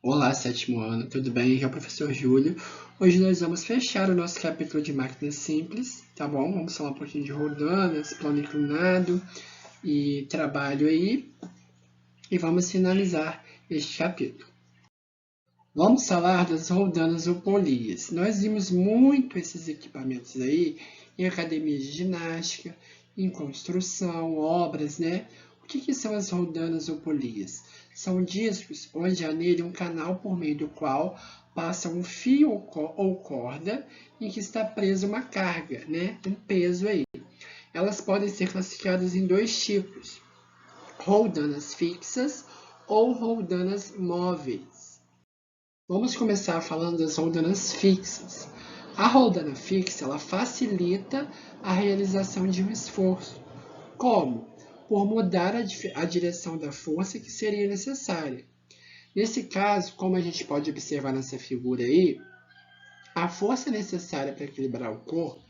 Olá, sétimo ano, tudo bem? Aqui é o professor Júlio. Hoje nós vamos fechar o nosso capítulo de máquinas simples, tá bom? Vamos falar um pouquinho de rodanas, plano inclinado e trabalho aí. E vamos finalizar este capítulo. Vamos falar das rodanas ou polias. Nós vimos muito esses equipamentos aí em academias de ginástica, em construção, obras, né? O que são as rodanas ou polias? São discos onde há nele um canal por meio do qual passa um fio ou corda em que está presa uma carga, né? Um peso aí. Elas podem ser classificadas em dois tipos: roldanas fixas ou roldanas móveis. Vamos começar falando das roldanas fixas. A roldana fixa ela facilita a realização de um esforço. Como? Por mudar a direção da força que seria necessária. Nesse caso, como a gente pode observar nessa figura aí, a força necessária para equilibrar o corpo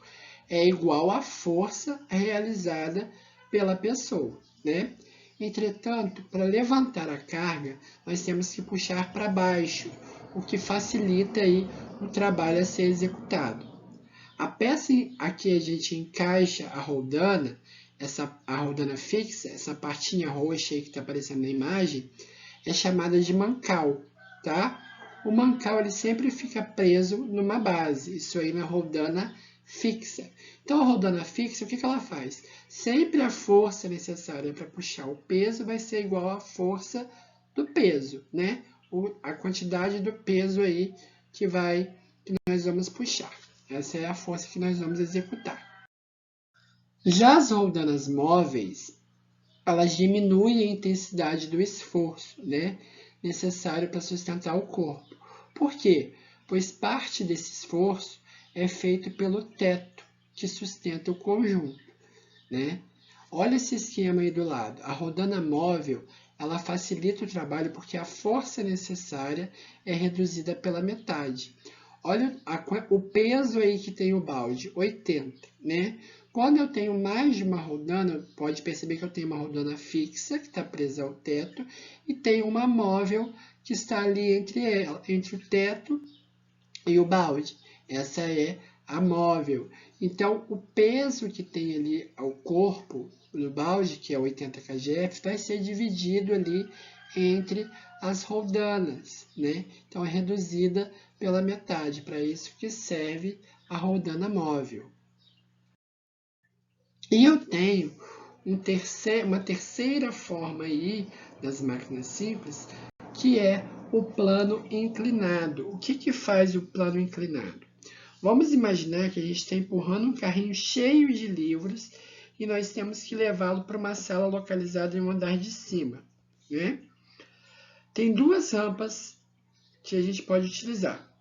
é igual à força realizada pela pessoa, né? Entretanto, para levantar a carga, nós temos que puxar para baixo, o que facilita aí o trabalho a ser executado. A peça a que a gente encaixa a roldana, a roldana fixa, essa partinha roxa aí que está aparecendo na imagem, é chamada de mancal, tá? O mancal ele sempre fica preso numa base, isso aí na roldana fixa. Então, a roldana fixa, o que ela faz? Sempre a força necessária para puxar o peso vai ser igual à força do peso, né? A quantidade do peso aí que nós vamos puxar. Essa é a força que nós vamos executar. Já as roldanas móveis, elas diminuem a intensidade do esforço, né, necessário para sustentar o corpo. Por quê? Pois parte desse esforço é feito pelo teto, que sustenta o conjunto, né? Olha esse esquema aí do lado. A rodana móvel, ela facilita o trabalho porque a força necessária é reduzida pela metade. Olha o peso aí que tem o balde, 80, né? Quando eu tenho mais de uma rodana, pode perceber que eu tenho uma rodana fixa, que está presa ao teto, e tenho uma móvel que está ali entre o teto e o balde. Essa é a móvel. Então, o peso que tem ali ao corpo do balde, que é 80 kgf, vai ser dividido ali entre as roldanas, né? Então, é reduzida pela metade. Para isso que serve a roldana móvel. E eu tenho uma terceira forma aí das máquinas simples, que é o plano inclinado. O que faz o plano inclinado? Vamos imaginar que a gente está empurrando um carrinho cheio de livros e nós temos que levá-lo para uma sala localizada em um andar de cima, né? Tem duas rampas que a gente pode utilizar.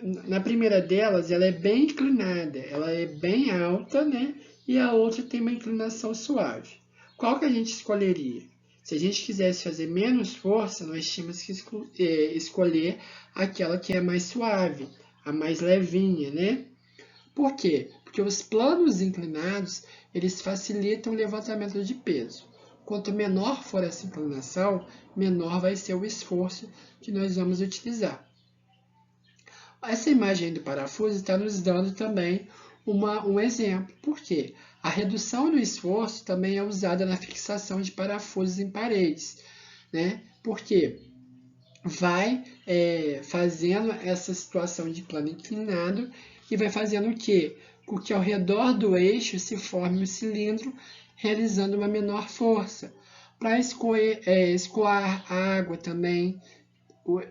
Na primeira delas, ela é bem inclinada, ela é bem alta, né? E a outra tem uma inclinação suave. Qual que a gente escolheria? Se a gente quisesse fazer menos força, nós tínhamos que escolher aquela que é mais suave, a mais levinha, né? Por quê? Porque os planos inclinados, eles facilitam o levantamento de peso. Quanto menor for essa inclinação, menor vai ser o esforço que nós vamos utilizar. Essa imagem do parafuso está nos dando também um exemplo. Por quê? A redução do esforço também é usada na fixação de parafusos em paredes, né? Porque vai fazendo essa situação de plano inclinado e vai fazendo o quê? Com que ao redor do eixo se forme um cilindro, realizando uma menor força. Para escoar água também,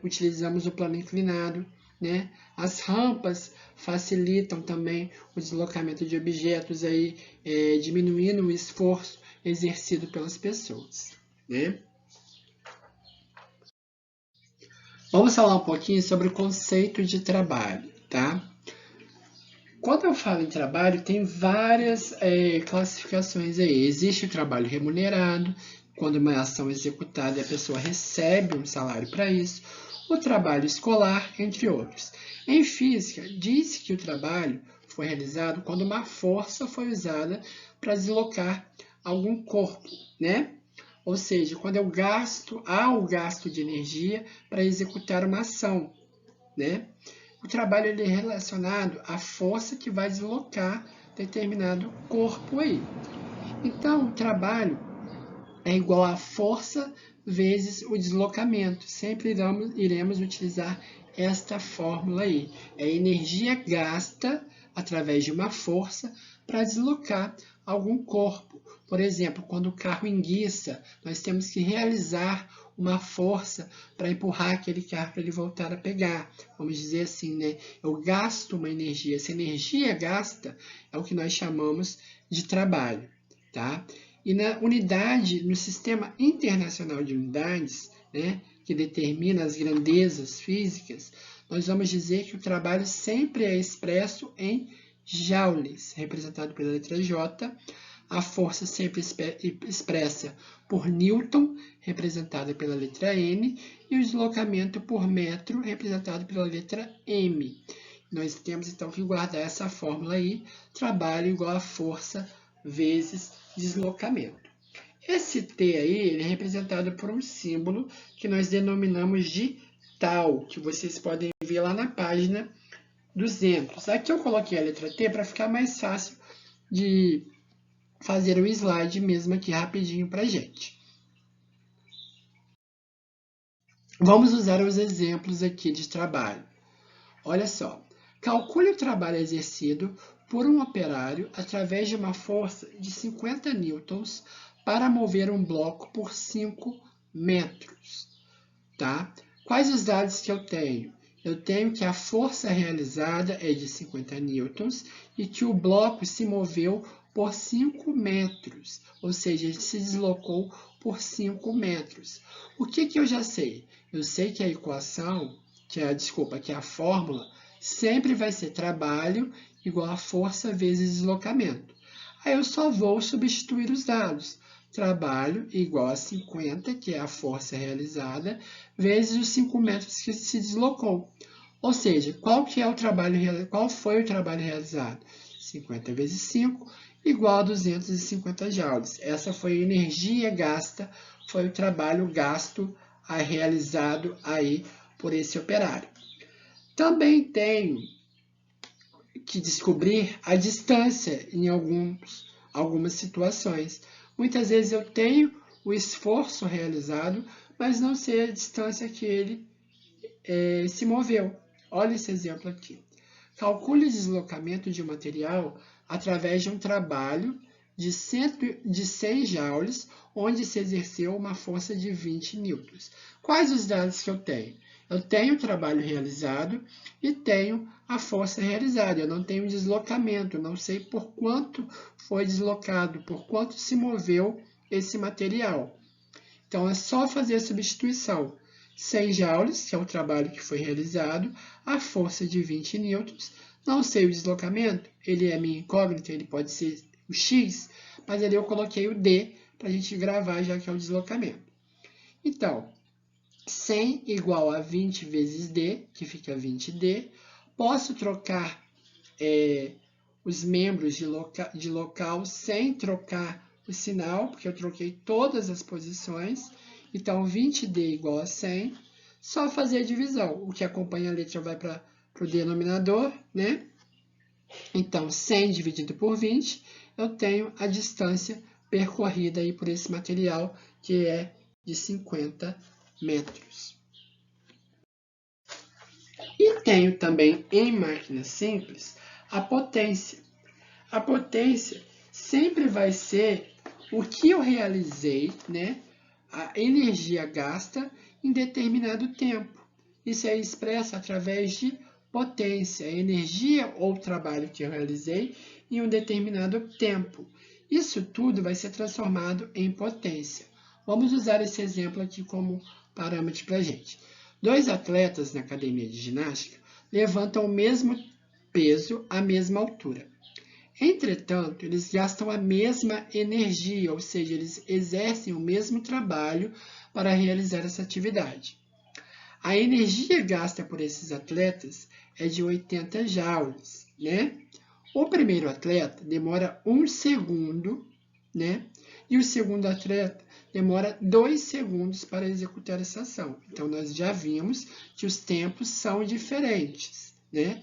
utilizamos o plano inclinado, né? As rampas facilitam também o deslocamento de objetos, aí, diminuindo o esforço exercido pelas pessoas, né? Vamos falar um pouquinho sobre o conceito de trabalho, tá? Quando eu falo em trabalho, tem várias classificações aí. Existe o trabalho remunerado, quando uma ação é executada e a pessoa recebe um salário para isso. O trabalho escolar, entre outros. Em física, diz que o trabalho foi realizado quando uma força foi usada para deslocar algum corpo, né? ou seja, quando há o gasto de energia para executar uma ação, né? O trabalho ele é relacionado à força que vai deslocar determinado corpo aí. Então, o trabalho é igual a força vezes o deslocamento. Sempre iremos utilizar esta fórmula aí. É energia gasta através de uma força para deslocar algum corpo. Por exemplo, quando o carro enguiça, nós temos que realizar uma força para empurrar aquele carro para ele voltar a pegar. Vamos dizer assim, né? Eu gasto uma energia. Essa energia gasta é o que nós chamamos de trabalho, tá? E na unidade, no Sistema Internacional de Unidades, né, que determina as grandezas físicas, nós vamos dizer que o trabalho sempre é expresso em joules, representado pela letra J, a força sempre expressa por Newton, representada pela letra N, e o deslocamento por metro, representado pela letra M. Nós temos então que guardar essa fórmula aí, trabalho igual a força vezes deslocamento. Esse T aí ele é representado por um símbolo que nós denominamos de tal, que vocês podem ver lá na página 200. Aqui eu coloquei a letra T para ficar mais fácil de fazer o slide mesmo aqui rapidinho para a gente. Vamos usar os exemplos aqui de trabalho. Olha só, calcule o trabalho exercido por um operário através de uma força de 50 newtons para mover um bloco por 5 metros. Tá? Quais os dados que eu tenho? Eu tenho que a força realizada é de 50 newtons e que o bloco se moveu por 5 metros, ou seja, ele se deslocou por 5 metros. O que eu já sei? Eu sei que a equação, que a fórmula, sempre vai ser trabalho igual a força vezes deslocamento. Aí eu só vou substituir os dados. Trabalho igual a 50, que é a força realizada, vezes os 5 metros que se deslocou. Ou seja, qual foi o trabalho realizado? 50 vezes 5 igual a 250 joules. Essa foi a energia gasta, foi o trabalho gasto realizado aí por esse operário. Também tenho que descobrir a distância em algumas situações. Muitas vezes eu tenho o esforço realizado, mas não sei a distância que ele se moveu. Olha esse exemplo aqui. Calcule o deslocamento de um material através de um trabalho de 100 joules, onde se exerceu uma força de 20 newtons. Quais os dados que eu tenho? Eu tenho o trabalho realizado e tenho a força realizada. Eu não tenho deslocamento, não sei por quanto foi deslocado, por quanto se moveu esse material. Então, é só fazer a substituição. 100 joules, que é o trabalho que foi realizado, a força de 20 newtons. Não sei o deslocamento, ele é minha incógnita, ele pode ser o x, mas ali eu coloquei o d para a gente gravar, já que é o deslocamento. Então, 100 igual a 20 vezes d, que fica 20d. Posso trocar os membros de local sem trocar o sinal, porque eu troquei todas as posições. Então, 20d igual a 100. Só fazer a divisão. O que acompanha a letra vai para o denominador, né? Então, 100 dividido por 20, eu tenho a distância percorrida aí por esse material, que é de 50 metros. E tenho também, em máquinas simples, a potência. A potência sempre vai ser o que eu realizei, né? A energia gasta em determinado tempo. Isso é expresso através de potência, a energia ou trabalho que eu realizei em um determinado tempo. Isso tudo vai ser transformado em potência. Vamos usar esse exemplo aqui como parâmetro para a gente. 2 atletas na academia de ginástica levantam o mesmo peso à mesma altura. Entretanto, eles gastam a mesma energia, ou seja, eles exercem o mesmo trabalho para realizar essa atividade. A energia gasta por esses atletas é de 80 joules, né? O primeiro atleta demora 1 segundo, né? e o segundo atleta demora 2 segundos para executar essa ação. Então, nós já vimos que os tempos são diferentes, né?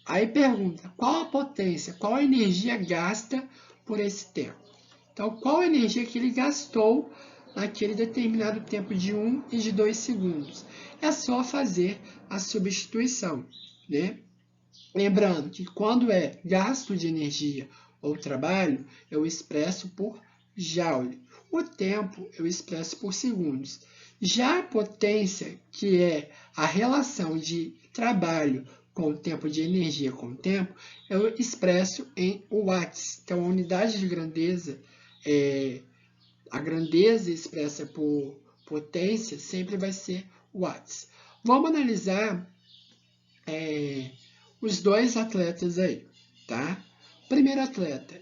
Aí pergunta, qual a potência, qual a energia gasta por esse tempo? Então, qual a energia que ele gastou naquele determinado tempo de 1 e de 2 segundos? É só fazer a substituição, né? Lembrando que quando é gasto de energia ou trabalho, eu expresso por joule. O tempo eu expresso por segundos. Já a potência, que é a relação de trabalho com o tempo, de energia com o tempo, eu expresso em watts. Então, a unidade de grandeza, a grandeza expressa por potência, sempre vai ser watts. Vamos analisar os dois atletas aí, tá? O primeiro atleta,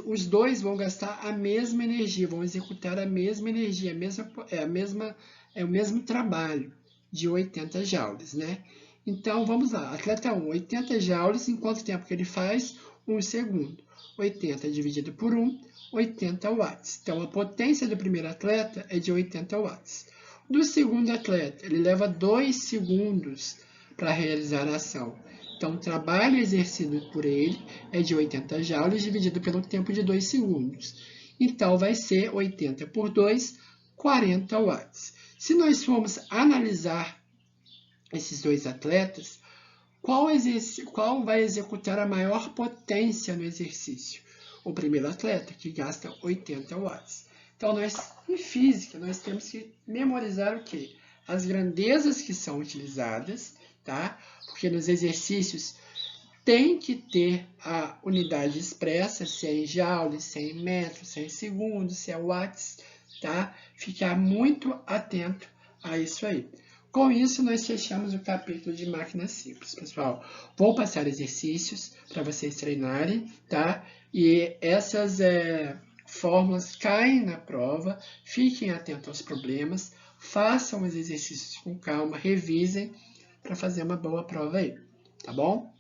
os dois vão gastar a mesma energia, vão executar a mesma energia, o mesmo trabalho de 80 joules, né? Então, vamos lá. Atleta 1, 80 joules, em quanto tempo que ele faz? 1 segundo. 80 dividido por 1, 80 watts. Então, a potência do primeiro atleta é de 80 watts. Do segundo atleta, ele leva 2 segundos para realizar a ação. Então, o trabalho exercido por ele é de 80 joules dividido pelo tempo de 2 segundos. Então, vai ser 80 por 2, 40 watts. Se nós formos analisar esses dois atletas, qual vai executar a maior potência no exercício? O primeiro atleta, que gasta 80 watts. Então, em física, nós temos que memorizar o quê? As grandezas que são utilizadas, tá? Porque nos exercícios tem que ter a unidade expressa, se é em joules, se é em metros, se é em segundos, se é watts, tá? Ficar muito atento a isso aí. Com isso, nós fechamos o capítulo de máquinas simples, pessoal. Vou passar exercícios para vocês treinarem, tá? E essas fórmulas caem na prova, fiquem atentos aos problemas, façam os exercícios com calma, revisem para fazer uma boa prova aí, tá bom?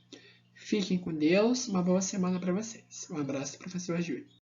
Fiquem com Deus, uma boa semana para vocês. Um abraço, professor Júlio.